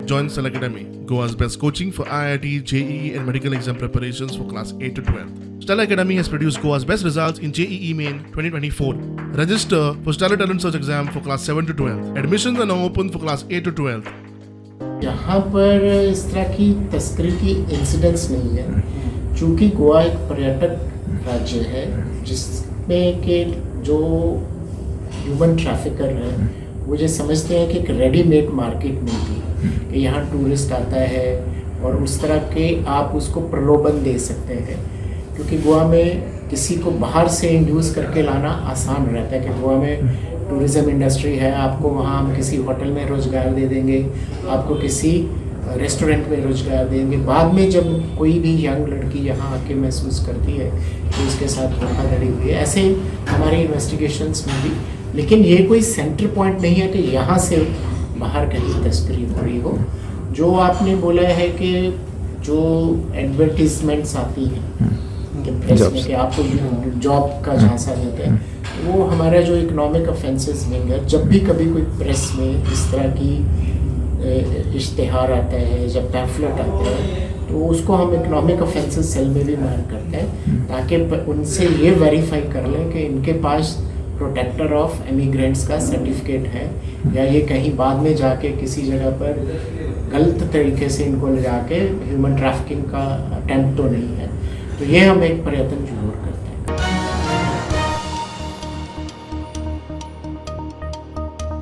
join Stellar Academy, Goa's best coaching for IIT, JEE and medical exam preparations for class 8 to 12. Stellar Academy has produced Goa's best results in JEE Main 2024. Register for Stellar Talent Search exam for class 7 to 12. Admissions are now open for class 8 to 12. यहाँ पर इस तरह की तस्करी की incidents नहीं है, चूँकि गोवा एक पर्यटक राज्य है जिसमें के जो ह्यूमन ट्रैफिकर हैं वो ये समझते हैं कि एक रेडीमेड मार्केट मिलती है कि यहाँ टूरिस्ट आता है और उस तरह के आप उसको प्रलोभन दे सकते हैं, क्योंकि गोवा में किसी को बाहर से इंड्यूस करके लाना आसान रहता है कि गोवा में टूरिज़्म इंडस्ट्री है, आपको वहाँ हम किसी होटल में रोज़गार दे देंगे, आपको किसी रेस्टोरेंट में रोज़गार देंगे। बाद में जब कोई भी यंग लड़की यहाँ आके महसूस करती है कि उसके साथ धोखाधड़ी हुई है, ऐसे हमारे इन्वेस्टिगेशंस में भी, लेकिन ये कोई सेंटर पॉइंट नहीं है कि यहाँ से बाहर कहीं तस्करी हो रही हो। जो आपने बोला है कि जो एडवर्टीजमेंट्स आती हैं कि प्रेस में कि आपको जॉब का झांसा देते हैं, वो हमारा जो इकोनॉमिक ऑफेंसेस विंग है, जब भी कभी कोई प्रेस में इस तरह की इश्तिहार आता है, जब पैम्फलेट आता है, तो उसको हम इकोनॉमिक ऑफेंसेस सेल में भी मार्क करते हैं ताकि उनसे ये वेरीफाई कर लें कि इनके पास प्रोटेक्टर ऑफ इमिग्रेंट्स का सर्टिफिकेट है या ये कहीं बाद में जाके किसी जगह पर गलत तरीके से इनको ले जाके ह्यूमन ट्रैफिकिंग का अटेम्प्ट तो नहीं है। तो ये हम एक प्रयत्न